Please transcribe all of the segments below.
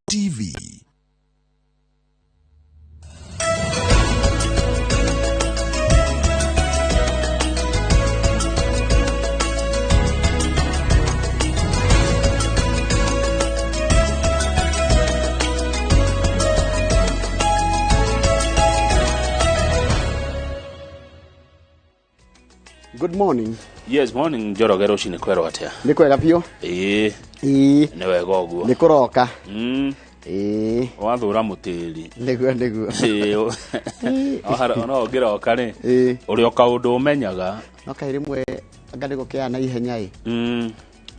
TV. Good morning. Yes, morning Inooro Rūciinī kwero atia. Ni kwega pio? Ni wega oguo. Ni kuroka. Wathura mutiri. Niguo. Ona ongiroka ri. Uri o kaundu umenyaga. No kairimwe ngari gukia na ihenya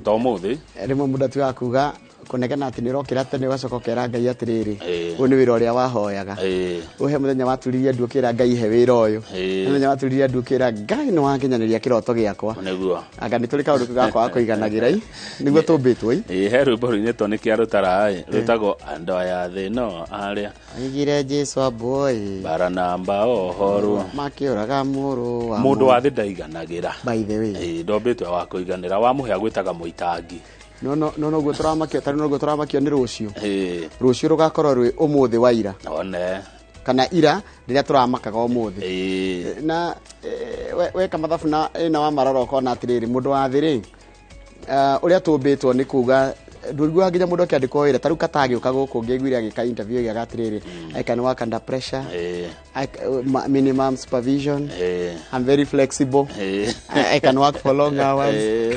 to muthi. Rimwe mundu atuga kuga kunegena ati ni rokira tene wacokokera Ngai atiriri. U ni wira uria wahoyaga. Uhe muthenya waturirie ndukira Ngai he wira uyu. Muthenya waturirie ndukira Ngai no wanginyaniria kiroto giakwa. Niguo. Anga ni turi kaundu gakwa kuiganagira niguo tumbitwo he rwimbo ruine to ni kiarutara rutagwo ando ya thino aria agire Jesu aboy baranamba ohoru makiuraga muru wa mundu wa thi ndaiganagira. By the way ndombitwe wa kuiganira wa muhia gwitaga muitangi. No go turamakio tari no go turamakio ni rucio rucio rugakorwo rwi umuthi wa ira one kana ira riria turamakaga umuthi na weka mathabu na wa maroro kona atiriri mundu wa thiri uria tumbitwo ni kuga ndurigwa nginya mundu akiandikwo wira taru katagiuka guku ngigwire agika interview ya gatiriri I can work under pressure minimum supervision I'm very flexible I can work for long hours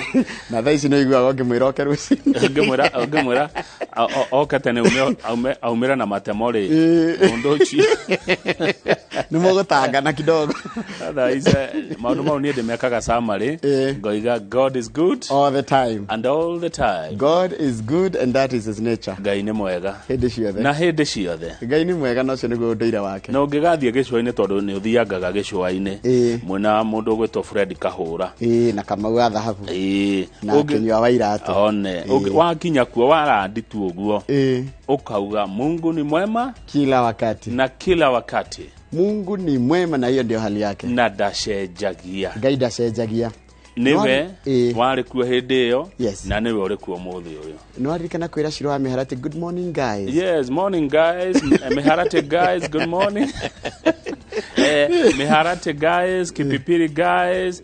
na thaisi no igwa ngimwira oke ruci ngimwira okatene umira na matemori mundu uci ni mugutanga na kidogo thaisa maundu mau ni ndimekaga summary ngoiga God is good all the time and all the time. God is good and that is his nature. Ngai ni mwega hindi ciothe na hindi ciothe. Ngai ni mwega no cio niguo ndoira wake. No ngigathie gicua-ini tondu ni uthiangaga gicua-ini mwena mundu gwitwo Fred Kahura na Kamau wa thahabu na Kinyua wa iratu one wakinya kuo warandi tu uguo ukauga Mungu ni mwema kila wakati na kila wakati. Mungu ni mwema na hiyo ndio hali yake na ndacenjagia. Ngai ndacenjagia niwe wari kuo hindi iyo yes. Na niwe uri kuo muthi uyu no aririkana kwira Shiro wa Miharati good morning guys. Yes, morning guys. Miharati guys, good morning. Miharati guys, Kipipiri guys,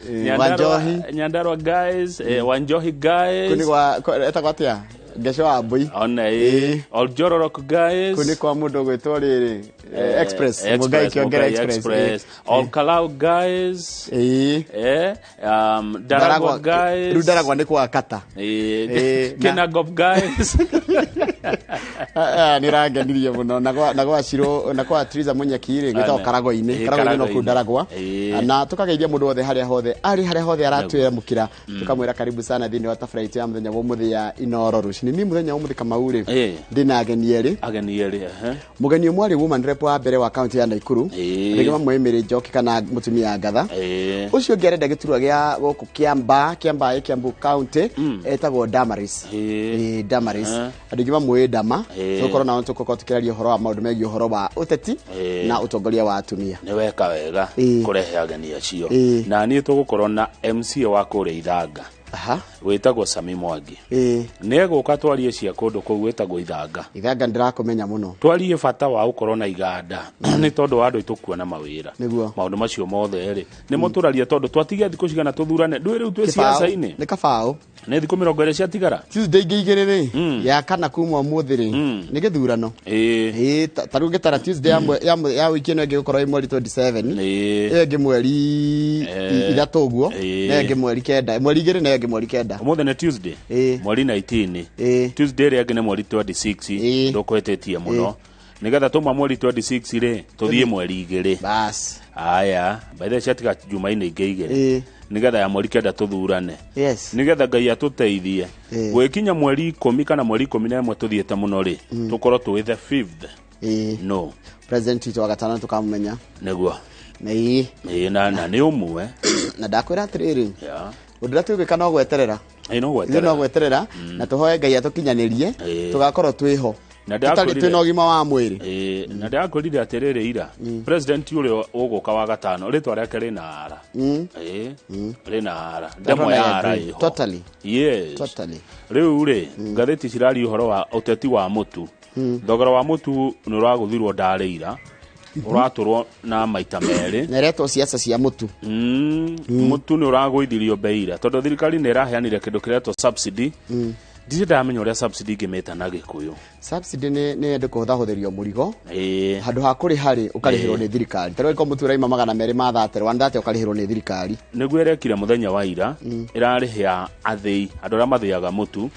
Nyandarua guys, Wanjohi guys. Kuni kwa eta kwatia gesho abui one Oljororok guys. Kuni kwa mundu gwitwo riri Express Mugai Kiongera Express all Kalau guys Daragwa guys. Rudaragwa ni kwa kata Kinagop guys. Nirangenirie muno nagwa Shiro nagwa Triza Munyakiri ngitwa Karago-ini no kudaragwa na tukageithia mundu wothe haria hothe aratwira mukira tukamwira karibu sana thini wa tafrite ya muthenya wa muthi ya Inooro Rūciinī ni muthenya wa muthi Kamauri ndina ageni eri mugeni umwe ari woman rep wa mbere wa county ya Naikuru rigema mwemere Njoki kana mutumia Ngatha ucio ngerenda giturwa gia guku Kiamba Kiambu county etagwo Damaris adigima mwedama tukoro na onto kokotikiraria horo wa maundu megi horo wa uteti na utongoria wa atumia ni weka wega kurehe ageni acio na ni tugukorwo na MC wa kure Ithanga wetagwo Sami Mwangi neguka twarie cia kundu kuu wetagwo Ithanga ndirakumenya muno twarie bata wa ukorwo na iganda ni tondu wa andu itukuona mawira maundu macio mothe ri ni muturaria tondu twatigia thiku cigana tuthurane ndwi riu twi siasa-ini ni kabao ne thiku 20 cia tigara Tuesday ngigire ya kana kuma umuthi ri ni githurano taru gitara Tuesday ya wiki ino ngigukorwo mweri 27 ege mweri ithatu uguo na ege mweri 9 mweri 2 na ege mweri 9 umuthi ni Tuesday mweri 19 Tuesday ri ege ni mweri 26 ndukwetetie muno nigetha tuma mweri 26 ri tuthie mweri 2 bas aya baitha ciatika Jumaine ingigire nigetha ya mweri 9 tuthurane nigetha Ngai atuteithie gwikinya mweri 10 kana mweri 11 tuthiete muno ri tukorwo twi the 5th no president ito wagatana tukamumenya niguo na ni umwe na ndakwira atiriri udira twigikana ogweterera no gweterera na tuhoye Ngai atukinyanirie tugakorwo twiho tutari twina ugima wa mwiri na ndakorire atiriri ira president ule uguka wa gatano ritwa riake rina ara rina ara demo ya ara totally yes totally riu ri ngatheti cirari uhoro wa uteti wa mutu thogora wa mutu nuraguthirwo ndareira uraturwo na maita meri nereto siasa cia mutu mutu nuragwithirio beira tondu thirikari niraheanire kindu kiretwo subsidy ndire ndamenya uria subsidy ngimeta na gikuyu subsidy ni ndu kuhuthahutherio murigo handu ha kuri hari ukarihirwo ni thirikari tariko ko mutu raima 200 ma thate rwandate ukarihirwo ni thirikari niguo erekire muthenya wa ira irarihia athei andu aria mathiaga mutu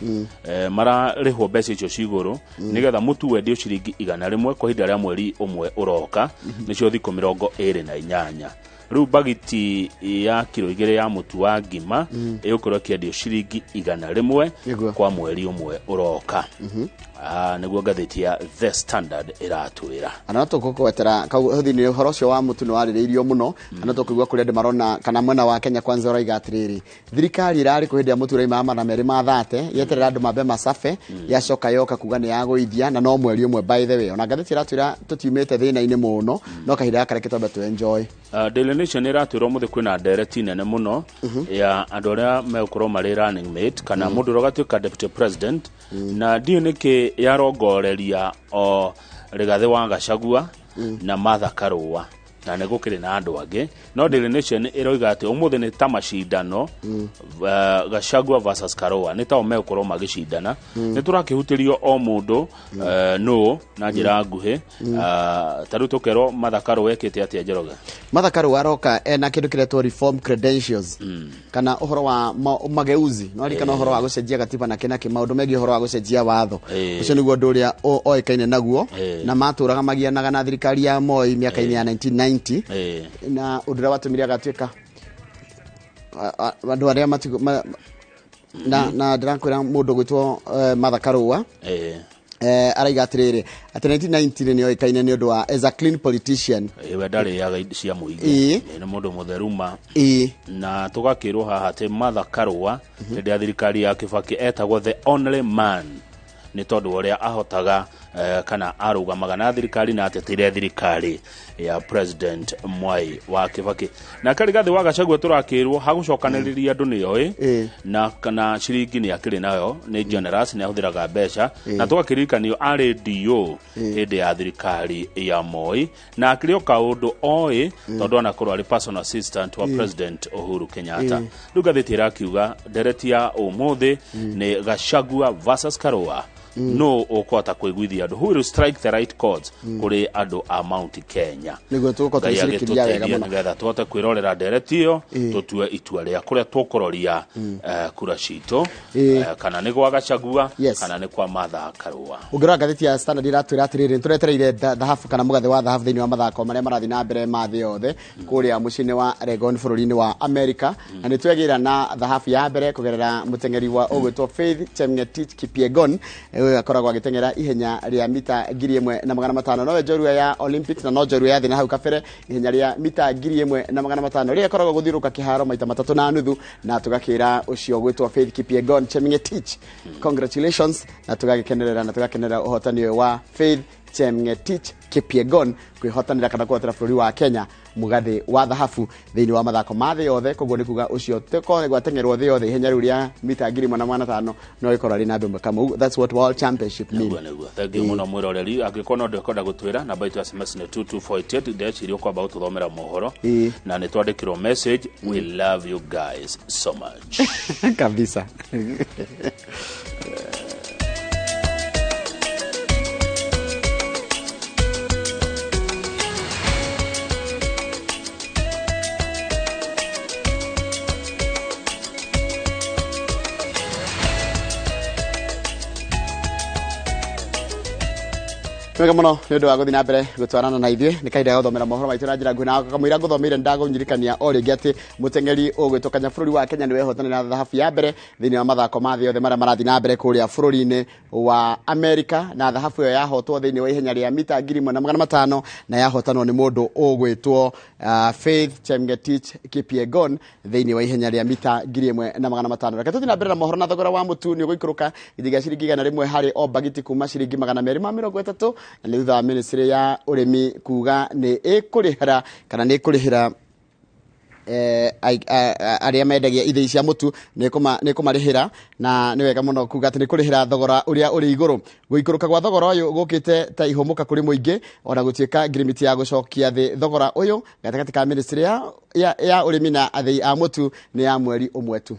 mararihwo mbeca icio ciguru nigetha mutu wendio ciringi 100 kwa hinda ria mweri umwe uroka nicio thikũ 28 riu bagiti ya kilo 2 ya mutu wa ngima igukorwo kiendio ciringi 100 kwa mweri umwe uroka niguo ngathĩti ya The Standard iratwira ana tukugwetera thini uhoro ucio wa mutu no arĩrĩirio muno ana tukugwa kuri andu marona kana mwena wa Kenya kwanza uraiga atiriri thirikari irari kuhindia mutu raima ma meri ma thate yeterera andu mabe masafe yacoka yoka kuga ni yaguithia na no mweri umwe by the way ona ngathĩti iratwira tutiumite thina-ini muno no kahinda gakareketwo be to enjoy Daily Nation iratwira muthe kwina ndereti nene muno ya andu aria megukorwo mari running mate kana mundu rogatuika deputy president na DNK yarongoreria o Rigathi wa Gachagua na Martha Karua na negukire na andu angi no Daily Nation iroiga ati umuthe ni ta macindano Gachagua versus Karua ni ta omegukorwo magicindana ni turakihutirio o mundu no na njira nguhi taru tukero Martha Karua ekite atia Njoroge Martha Karua aroka na kindu kiretwo reform credentials kana uhoro wa mageuzi no ari kana uhoro wa gucenjia gatiba na kina kimaundu megi uhoro wa gucenjia watho ucio niguo ndu uria oikaine naguo na maturaga magianaga na thirikari ya Moi miaka-ini ya 1990 na udura watumire agatuika andu aria na ndirakwira mundu gwitwo Martha Karua araiga atiriri ati 1990 ni oikaine ni undu wa as a clean politician we ndari yaga cia muingi ni mundu mutheruma na tugakirwo haha ati Martha Karua ndi ya thirikari ya Kibaki etagwo the only man ni tondu uria ahotaga kana arugamaga na thirikari na atetire thirikari ya president Mwai wa Kibaki na Rigathi wa Gachagua turakirwo hagucokaniriria andu ni oi na kana ciringi ni akiri nayo ni generous ni ahuthiraga mbeca na tugakirikanio ari DO hindi ya thirikari ya Moi na akirio kaundu oi tondu anakorwo ari personal assistant wa president Uhuru Kenyatta rugathiti rakiuga ndereti ya umuthi ni Gachagua versus Karua no okwata kwiguithia andu who will strike the right chords kuri andu a Mount Kenya niguo tukota icirikiria wega muno nigetha tuhote kwirorera nderetio tutue itua ria kuria tukororia kura cito kana ni gwa Gachagua kana ni kwa Martha Karua ugira ngathiti ya Standard iratwira atiriri turetereire dhahabu kana mugathe wa dhahabu thiini wa mathako maria marathi na mbere mathi yothe kuria mucini wa Legon bururi-ini wa America na ni twegira na dhahabu ya mbere kugerera mutengeri wa ogwetwo Faith Chemngetich Kipyegon akoragwo agitengera ihenya ria mita 1,500 no njorua ya Olympics na no njorua ya thina hau kabere ihenya ria mita 1,500 ria akoragwo guthiruka kiharo maita 3.5 na tugakira ucio gwitwo Faith Kipyegon Chemngetich congratulations na tugakenerera uhotani wa Faith Chemngetich Kipyegon kwihotanira kana kwatira bũrũri wa Kenya mugathi wa dhahabu thiini wa mathako mathe yothe koguo ni kuga ucio teko gwatengerwo thi yothe ihenya ria mita 1,500 no ikorwo ri na ndumwe kama that's what world championship mean thank you muno mwiroreri angikona ndu konda gutwira namba itu SMS ni 22488 ndecirio kwamba ututhomera mohoro na ni twandikirwo message we love you guys so much kabisa Mwega muno ni undu wa guthi na mbere gutwarana na ithie ni kaida guthomera mohoro maitu na njira ngwina kamwira guthomire ndagunyirikania o ringi ati mutengeri ugwitokanya bururi wa Kenya ni wehotanira dhahabu ya mbere thiini wa mathako mathi yothe maria marathi na mbere kuria bururi-ini wa America na dhahabu yo yahotwo thiini wa ihenya ria mita 1,500 na yahotanwo ni mundu ugwitwo Faith Chemngetich Kipyegon thiini wa ihenya ria mita 1,500 reke tuthi na mbere na mohoro na thogora wa mutu ni uguikuruka ithiga ciringi 100 hari o bagiti kuma ciringi 230 na thutha wa ministry ya urimi kuga ni ikurihira kana ni ikurihira aria mendagia ithei cia mutu nä kå marĩhĩra na nĩ wega mũno kuga atĩ nĩ kũrĩhĩra thogora ũrĩa ũrĩ igũrũ. Gũikũrũka gwa thogora ũyũ gũkĩte ta ihũmũka kũrĩ mũingĩ ona gũtuĩka ngirimiti ya gũcokia thĩ thogora ũyũ gatagatĩ ka ministry ya ũrĩmi na athei a mũtu nĩ ya mweri ũmwe tu.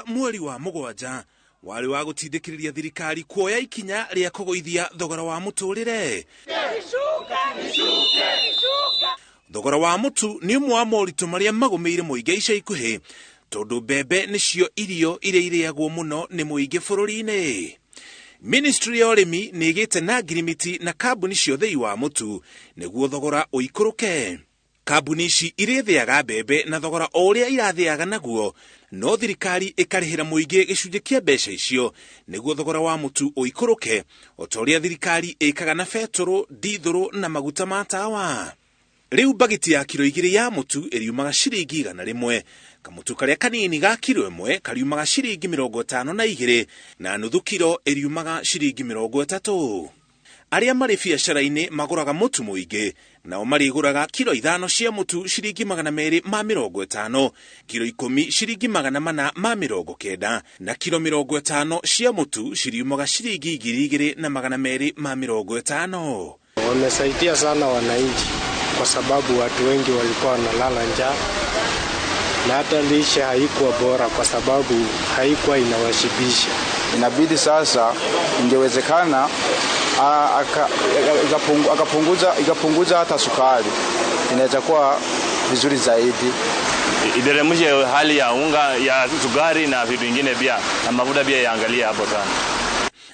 Mweri wa mũgwanja warĩ wa gũtindĩkĩrĩria thirikari kuoya ikinya rĩa kũgũithia thogora wa mũtũrĩre. Thogora wa mũtu nĩ ũmwe wa moritũ marĩa magũmĩire mũingĩ ica ikuhĩ tondũ mbembe nĩcio irio iria irĩagwo mũno nĩ mũingĩ bũrũri-inĩ. Ministry ya ũrĩmi nĩ ĩgĩte na ngirimiti na kambuni cia ũthĩi wa mũtu nĩguo thogora ũikũrũke. Kambuni ici irĩthĩaga mbembe na thogora o ũrĩa irathĩaga naguo, no thirikari ĩkarĩhĩra mũingĩ gĩcunjĩ kĩa mbeca icio nĩguo thogora wa mũtu ũikũrũke, o ta ũrĩa thirikari ĩkaga na betũrũ, ndithũrũ na maguta ma tawa. Rĩu bagiti ya kiro 2 ya mũtu ĩriumaga ciringi 100, kamutu karĩa kanini ga kiro 1 kariumaga ciringi 52 na nuthu kiro ĩriumaga ciringi 30. Arĩa marĩ biacara-inĩ magũraga mũtu mũingĩ, nao marĩgũraga kiro 5 cia mũtu ciringi 250, kiro 10 ciringi 490 na kiro 50 cia mũtu ciriumaga ciringi 2,250. Wamesaidia sana wananchi kwa sababu watu wengi walikuwa wanalala njaa na hata lishe haikuwa bora kwa sababu haikuwa inawashibisha. Inabidi sasa ingewezekana ikapunguza hata sukari, inaweza kuwa vizuri zaidi. Ideremshe hali ya unga ya sukari na vitu vingine pia na mafuta pia yaangalia hapo sana.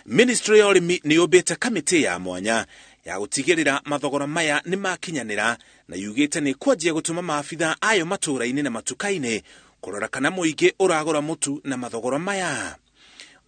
Ministry ya ũrĩmi nĩ yũmbĩte kamĩtĩ ya mwanya ya gũtigĩrĩra mathogora maya nĩ makinyanĩra na yugĩte nĩ kwanjia gũtũma maabitha ayo matũũra-inĩ na matuka-inĩ kũrora kana mũingĩ ũragũra mũtu na mathogora maya.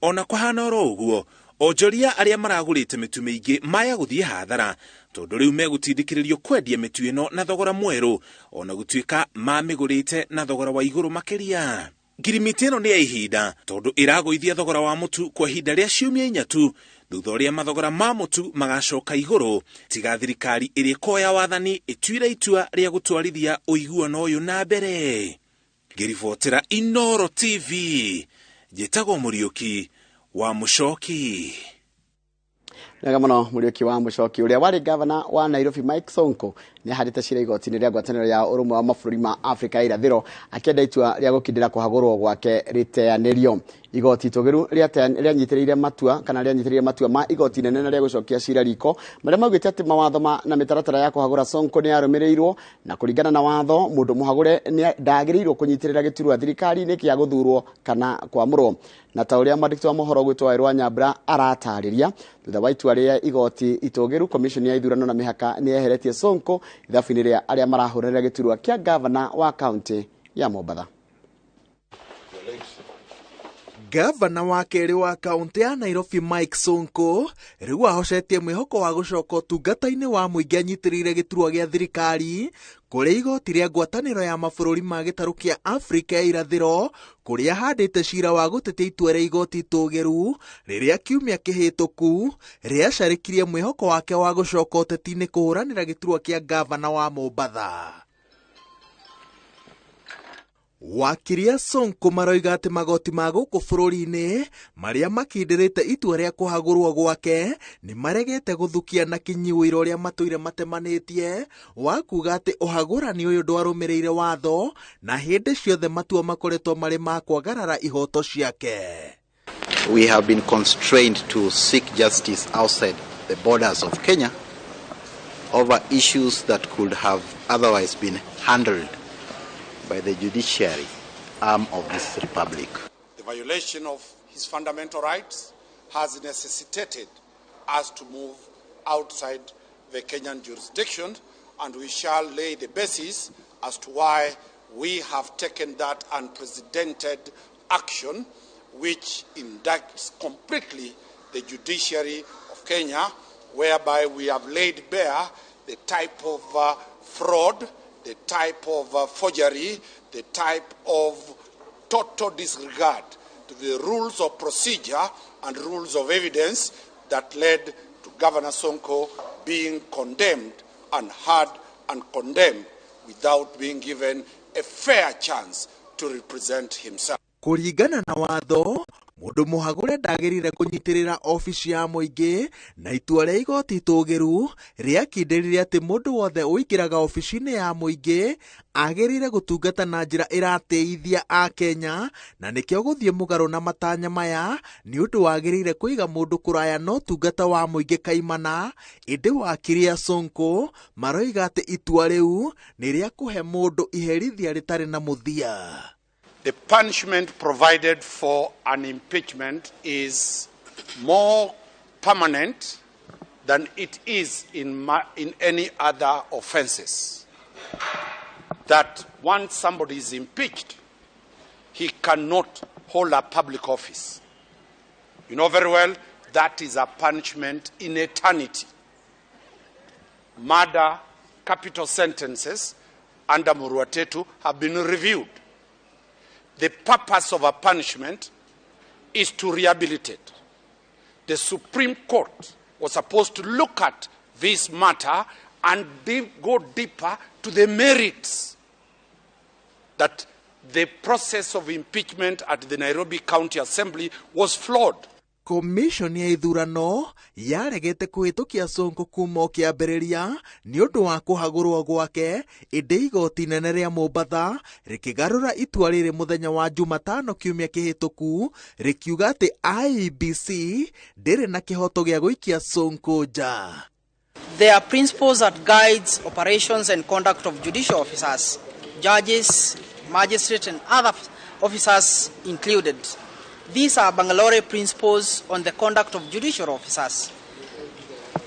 Ona kũhana oro ũguo, onjoria arĩa maragũrĩte mĩtu mĩingĩ maya gũthiĩ hathara tondũ rĩu megũtindĩkĩrĩrio kwendia mĩtu ĩno na thogora mwerũ, ona gũtuĩka mamĩgũrĩte na thogora wa igũrũ makĩria. Ngirimiti ĩno nĩ ya ihinda tondũ ĩragũithia thogora wa mũtu kwa ihinda rĩa ciumia 4 tu thutha ũrĩa mathogora ma mũtu magacoka igũrũ, tiga thirikari ĩrĩ koya wathani ĩtuire itua rĩa gũtwarithia ũiguano ũyũ na mbere. Ngĩribotera Inooro TV, njĩtagwo Mũriũki wa Mũcoki. Nega mũno Mũriũki wa Mũcoki ũrĩa warĩ gavana wa Nairobi Mike Sonko nĩ aharĩte cira igoti-inĩ rĩa ngwatanĩro ya ũrũmwe wa mabũrũri ma Afrika irathĩro akĩenda itua rĩa gũkindĩra kũhagũrwo gwake rĩteanĩrio. Igoti tũgĩru rĩanyitĩrĩire matua ma igoti inene rĩa gũcokia cira riko marĩa maugĩte atĩ mawatho na mĩtaratara ya kũhagũra Sonko nĩ yarũmĩrĩirwo, na kũringana na watho mũndũ mũhagũre ndagĩrĩirwo kũnyitĩrĩra gĩturwa thirikari-inĩ kĩa gũthurwo kana kwamũrwo. Na ta ũrĩa mwandĩki wa mohoro gwĩtwo Wairũ Nyambura aratarĩria, thutha wa itua rĩa igoti itũgĩru, komishoni ya ithurano na mĩhaka nĩ yeheretie Sonko ithabu-inĩ rĩa arĩa marahũrĩra gĩturwa kĩa gavana wa kaunti ya Mombatha. Gavana wa kerĩ wa kaunti ya Nairobi Mike Sonko rĩu ahocetie mwĩhoko wa gũcoka ũtungata-inĩ wa mũingĩ anyitĩrĩire gĩturwa gĩa thirikari kũrĩa igoti rĩa ngwatanĩro ya mabũrũri ma gĩtarũ kĩa Afrika ya irathĩro, kũrĩa handĩte cira wa gũtetia itua rĩa igoti itũgĩru rĩrĩa kiumia kĩhĩtũku rĩacarĩkirie mwĩhoko wake wa gũcoka ũteti-inĩ kũhũranĩra gĩturwa kĩa gavana wa Mombatha. Wakiria Sonko maroiga atĩ magoti ma gũkũ bũrũri-inĩ marĩa makindĩrĩte itua rĩa kũhagũrwo gwake nĩ maregete gũthukia na kinyi wĩra ũrĩa matũire matemanĩtie wa kuga atĩ ũhagũrani ũyũ ndwarũmĩrĩire watho na hĩndĩ ciothe matua makoretwo marĩ ma kwagarara ihoto ciake. We have been constrained to seek justice outside the borders of Kenya over issues that could have otherwise been handled by the judiciary arm of this republic. The violation of his fundamental rights has necessitated us to move outside the Kenyan jurisdiction, and we shall lay the basis as to why we have taken that unprecedented action which indicts completely the judiciary of Kenya, whereby we have laid bare the type of fraud, the type of forgery, the type of total disregard to the rules of procedure and rules of evidence that led to Governor Sonko being condemned and heard and condemned without being given a fair chance to represent himself. Kuringana na watho, mundu muhagure ndagirire kunyitirira ofisi ya muingi na itua ria igoti itugiru riakinderire ati mundu wothe uingiraga ofisi-ini ya muingi agirire gutungata na njira irateithia a Kenya, na nikio guthie mugaru na matanya maya ni undu wagirire kuiga mundu kuraya no tungata wa muingi kaimana. Indi wakiria Sonko maroiga ati itua riu ni ria kuhe mundu iherithia ritari na muthia. The punishment provided for an impeachment is more permanent than it is in any other offenses. That once somebody is impeached, he cannot hold a public office. You know very well that is a punishment in eternity. Murder, capital sentences under Muruatetu have been reviewed. The purpose of a punishment is to rehabilitate. The Supreme Court was supposed to look at this matter and go deeper to the merits that the process of impeachment at the Nairobi County Assembly was flawed. Commission ya ithurano yaregete kuhitukia Sonko kuma kiambiriria ni undu wa kuhagurwo gwake, indi igoti nene ria Mombasa rikigarura itua riri muthenya wa Jumatano kiumia kihituku rikiuga ati IEBC ndiri na kihoto gia guikia Sonko nja. There are principles that guides operations and conduct of judicial officers, judges, magistrates and other officers included. These are Bangalore principles on the conduct of judicial officers.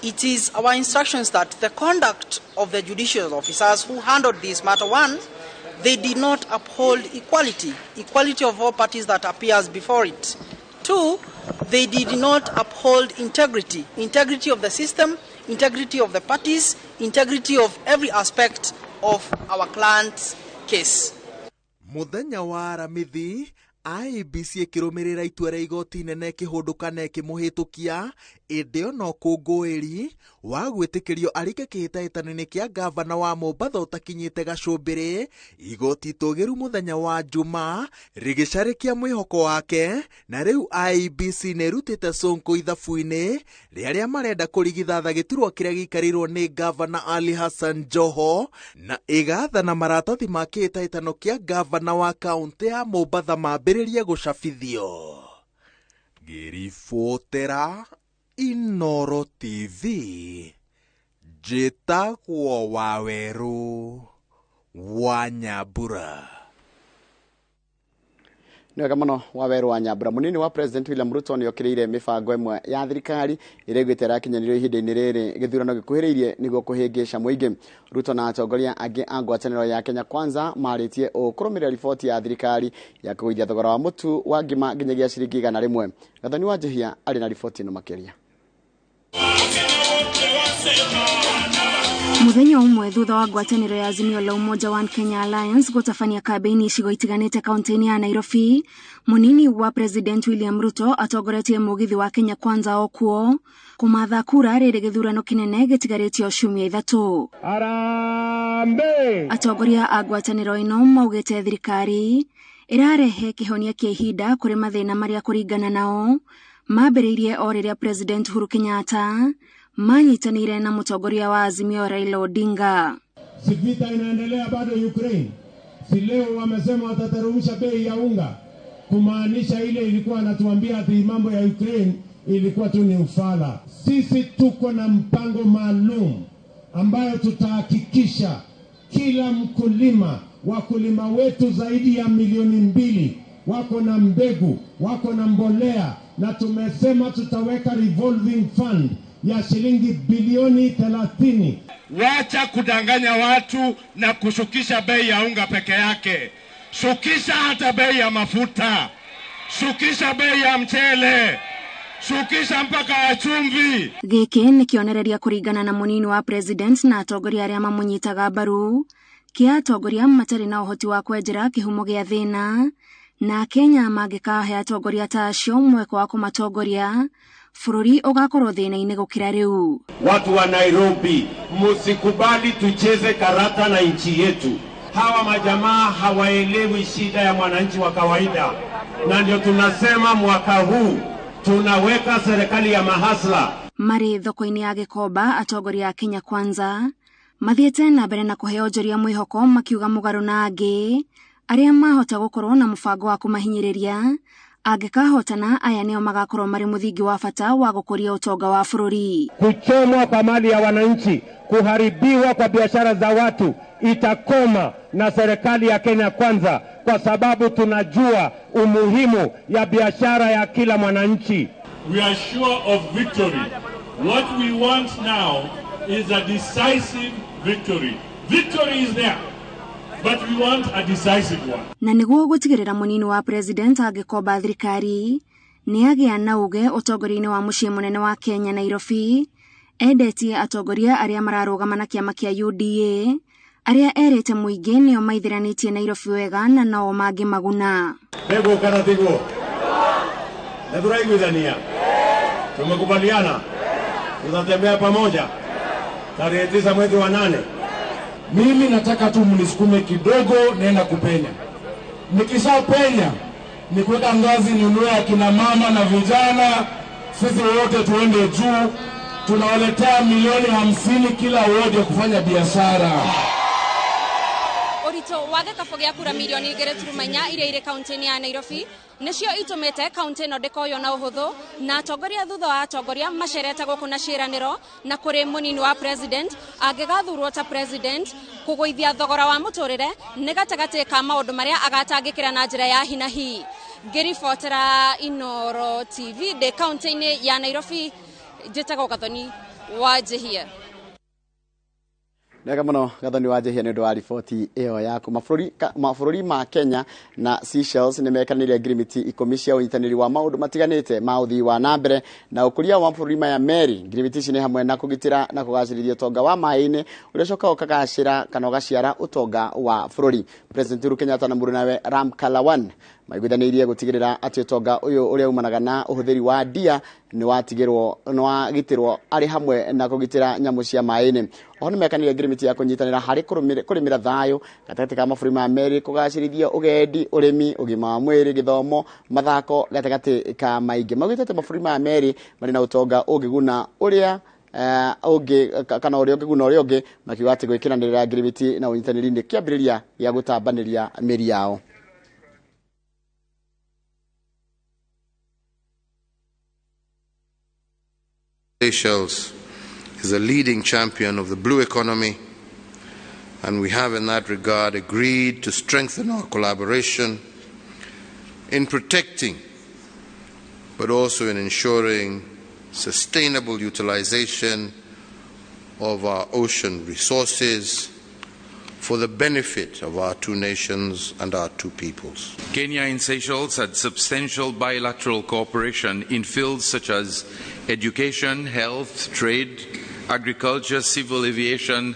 It is our instructions that the conduct of the judicial officers who handled this matter, one, they did not uphold equality of all parties that appears before it. Two, they did not uphold integrity of the system, integrity of the parties, integrity of every aspect of our client's case. Muthenya wa Aramithi, IEBC ikirumirira itua ria igoti nene kihundukana kimuhitukia, indi ono kungwiri wa gwitikirio arike kihitahitano-ini kia gavana wa Mombasa utakinyite gacumbiri. Igoti itugiru muthenya wa Juma rigicarikia mwihoko wake, na riu IEBC nirutite Sonko ithabu-ini riria marenda kurigithatha giturwa kiria gikarirwo ni gavana Ali Hassan Joho, na igathana maratathi ma kihitahitano kia gavana wa kaunti ya Mombasa mambiririe gucabithio. Girifotera Inooro TV, njĩtagwo Waweru wa Nyambura. Ni wega muno Waweru wa Nyambura. Munini wa President William Ruto ni okiriire mibango imwe ya thirikari ire gwitera kinyaniro ihinda-ini riri githurano gikuhiriirie niguo kuhingisha muingi. Ruto na atongoria angi a ngwataniro ya Kenya Kwanza maritie ukurumirira riboti ya thirikari ya kuigithia thogora wa mutu wa ngima nginyagia ciringi 100. Gathoni wa Njihia ari na riboti ino makiria. Muthenya umwe thutha wa ngwataniro ya Azimio la Umoja One Kenya Alliance gutafania kampeni icigo itiganite kaunti-ini ya Nairobi, munini wa President William Ruto atongoretie mugithi wa Kenya Kwanza okuo kumatha kura riri githurano kinene gitigaritio ciumia ithatu. Atongoria a ngwataniro ino maugite thirikari irarehe kihonia kia ihinda kuri mathina maria kuringana nao mambiriirie o riria President Uhuru Kenyatta manyitanire na mutongoria wa Azimio Raila Odinga. Si vita inaendelea bado Ukraine. Si leo wamesema watateremsha bei ya unga, kumaanisha ile ilikuwa anatuambia ati mambo ya Ukraine ilikuwa tu ni ufala. Sisi tuko na mpango maalum ambayo tutahakikisha kila wakulima wetu zaidi ya 2,000,000 wako na mbegu, wako na mbolea, na tumesema tutaweka revolving fund ya shilingi bilioni 30. Wacha kudanganya watu na kushukisha bei ya unga peke yake. Shukisha hata bei ya mafuta. Shukisha bei ya mchele. Shukisha mpaka ya chumvi. Giki ni kionereria kuringana na munini wa President na atongoria aria mamunyitaga mbaru kia atongoria matari na uhoti wa kwenjera kihumo gia thina na Kenya magikahe atongoria ta acio mweko wa kumatongoria fururi ugakorwo thina-ini gukira riu. Watu wa Nairobi, musikubali tucheze karata na nchi yetu. Hawa majamaa hawaelewi shida ya mwananchi wa kawaida, na ndio tunasema mwaka huu tunaweka serikali ya mahasla. Mari thoko-ini ya Gikoba atongoria a Kenya Kwanza mathiete na mbere na kuheo njoria mwihoko makiuga mugaru na angi aria mahota gukorwo na mubango wa kumahinyiriria angikahotana aya nio magakorwo mari muthingi wa bata wa gukuria utonga wa bururi. Kuchomwa kwa mali ya wananchi, kuharibiwa kwa biashara za watu itakoma na serikali ya Kenya Kwanza, kwa sababu tunajua umuhimu ya biashara ya kila mwananchi. We are sure of victory. What we want now is a decisive victory. Victory is there, but we want a decisive one. Na niguo gutigirira munini wa president agikoba thirikari ni agia na uge utongoria-ini wa mucii munene wa Kenya Nairobi endetie atongoria aria mararugama na kiama kia UDA aria erite muingi nio maithiranitie Nairobi wega na nao mangi maguna. Bego kana tigo. Na turaiguithania. Tumekubaliana. Tutatembea pamoja. Tarehe 9 mwezi wa 8. Mimi nataka tu mnisukume kidogo nenda kupenya. Nikishapenya ni kuweka ngazi nunue akina mama na vijana, sisi wote tuende juu. Tunawaletea milioni 50 kila wodi kufanya biashara. Orito wage kafogia kura milioni 2.4 iria ire kaunti ya Nairobi nicio itumete kaunti no dekoyo na uhuthu na atongoria thutha wa atongoria macerete guku na ciraniro na kuri munini wa president agigathurwo ta president kuguithia thogora wa muturire ni gatagati ka maundu maria agatangikira na njira ya hinahi. Ngiribotera Inooro TV de kaunti ya Nairobi jitago Gathoni wajihia. Nega muno Gathoni wajihia nĩ wa riboti ĩyo yaku. Mabũrũri ma Kenya na Seychelles nĩ mekanire agreement ikũmi cia ũnyitanĩri wa maũndũ matiganĩte ma ũthii wa nambere na ũkũria wa mabũrũri maya merĩ. Agreement ici nĩ hamwe na kũgitĩra na kũgacĩrithia ũtonga wa maĩ-inĩ ũrĩa ũcokaga ũkagacĩra kana ũgaciara ũtonga wa bũrũri. President Uhuru Kenyatta na mũrũnawe Ram Kalawan maiguithanirie gutigirira ati utonga uyu uria umanaga na uhuthiri wa ndia ni wagitirwo ari hamwe na kugitira nyamu cia maĩ-inĩ. Oho mekanire agreement ya kunyitanira hari kurimira thayo gatagati ka mabũrũri ma merĩ kugacĩrithia ugendi, urimi, ugima wa mwĩrĩ, githomo, mathako gatagati ka maingĩ. Maugĩte mabũrũri ma merĩ marĩ na utonga ũngĩguna ũrĩa kana ũrĩa ũngĩguna ũrĩa ũngĩ, makiuga atĩ gwĩkĩranĩra agreement na ũnyitanĩri nĩ kĩambĩrĩria gĩa gũtambanĩria mĩri yao. Seychelles is a leading champion of the blue economy, and we have in that regard agreed to strengthen our collaboration in protecting but also in ensuring sustainable utilization of our ocean resources for the benefit of our two nations and our two peoples. Kenya and Seychelles had substantial bilateral cooperation in fields such as education, health, trade, agriculture, civil aviation,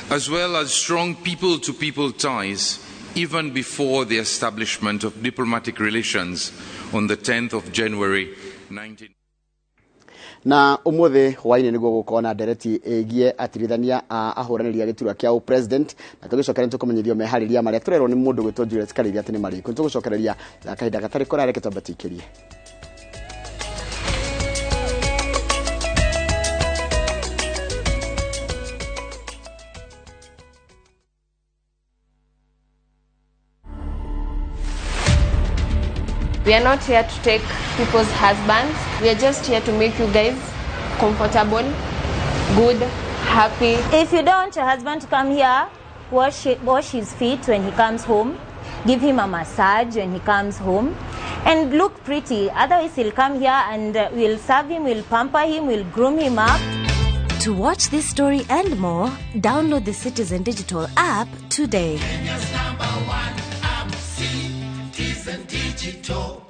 as well as strong people-to-people ties, even before the establishment of diplomatic relations on the 10th of January 19... Na umuthi hwaini niguo gukona ndereti egie atirithania ahuraniria giturwa kia president na tugicokereria tukumenyithio mehariria maria turerwo ni mundu gwitwo Julius Karithia ati ni mariku tugucokereria kahinda gatari korare kitobatikirie. We are not here to take people's husbands. We are just here to make you guys comfortable, good, happy. If you don't want your husband to come here, wash his feet when he comes home, give him a massage when he comes home, and look pretty. Otherwise, he'll come here and we'll serve him, we'll pamper him, we'll groom him up. To watch this story and more, download the Citizen Digital app today. Kenya's #1 app, Citizen Digital.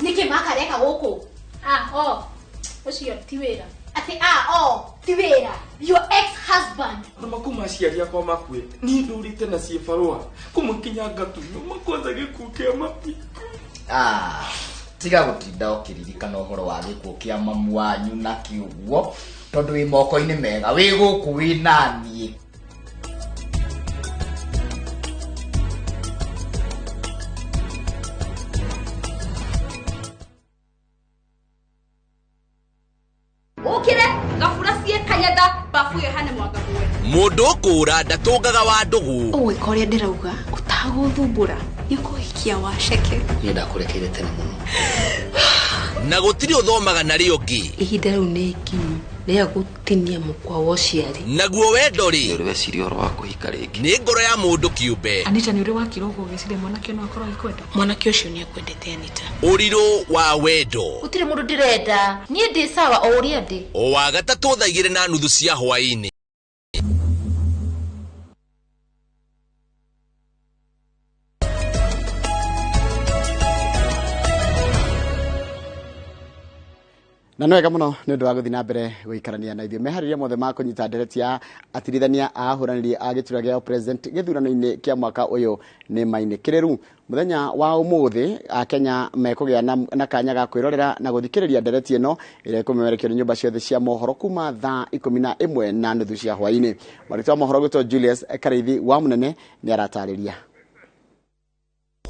Niki makareka goko. Ucio ti wira. ati tiwera your ex-husband. Makuma ciaria kwa makwe ni ndurite na ciefarwa kumukinya ngatu makwaza gikuo kia mapi. Tiga gutinda ukiririkana uhoro wa gikuo kia mamu wanyu na kiuguo tondu wi moko-ini mega wi guku wi nani. Ukire gafura cie kanyaga bafuye hane mwanga mwe. Mundu kura ndatungaga wa ndugu. Owe koria ndirauga utaguthumbura nikuhikia waceke. Ni ndakurekeire tene muno. Na gutiri uthomaga na rio ngi. Ihinda riu ni nginyu ria gutinia mukwa wa uciari. Naguo wendo ri. Uri weciria oro wa kuhika ringi. Ni ngoro ya mundu kiumbe. Anita ni uri wakirogo gicire mwanake no akorwo ikwenda. Mwanake ucio ni akwendete Anita. Uriru wa wendo. Utire mundu ndirenda. Nie ndi sawa o uria ndi. O wa gatatu thaigire na nuthu cia hwaini. Na no wega muno ni ndu wa guthi na mbere guikarania na ithuĩ meharĩria mothe ma kũnyita ndereti ya atirithania a ahũranĩri a gĩturwa gĩa president gĩthurano-inĩ kĩa mwaka ũyũ nĩ mainĩkĩrĩru. Mũthenya wa ũmũthĩ Akenya mekũgĩa na kanya ga kwĩrorera na gũthikĩrĩria ndereti ĩno ĩrĩa ĩkũmemerekio nĩ nyũmba ciothe cia mohoro kuma thaa 11:30 cia hwaĩ-inĩ. Mwandĩki wa mohoro gwĩtwo Julius Kareithi wa Mũnene nĩ aratarĩria.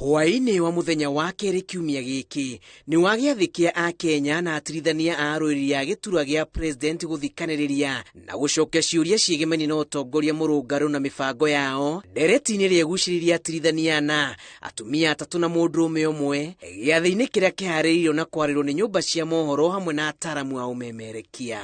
Hwaĩ-inĩ wa muthenya wa kerĩ kiumia gĩkĩ nĩ wa gĩathĩ kĩa Akenya na atirithania a rũrĩrĩ ya gĩturwa gĩa president gũthikanĩrĩria na gũcokia ciũria ciĩgemainie na ũtongoria mũrũngarũ na mĩbango yao. Ndereti-inĩ rĩegucĩrĩirie atirithania na atumia atatũ na mũndũrũme ũmwe, gĩathĩ-inĩ kĩrĩa kĩharĩrĩirio na kwarĩrwo nĩ nyũmba cia mohoro hamwe na ataaramu a ũmemerekia.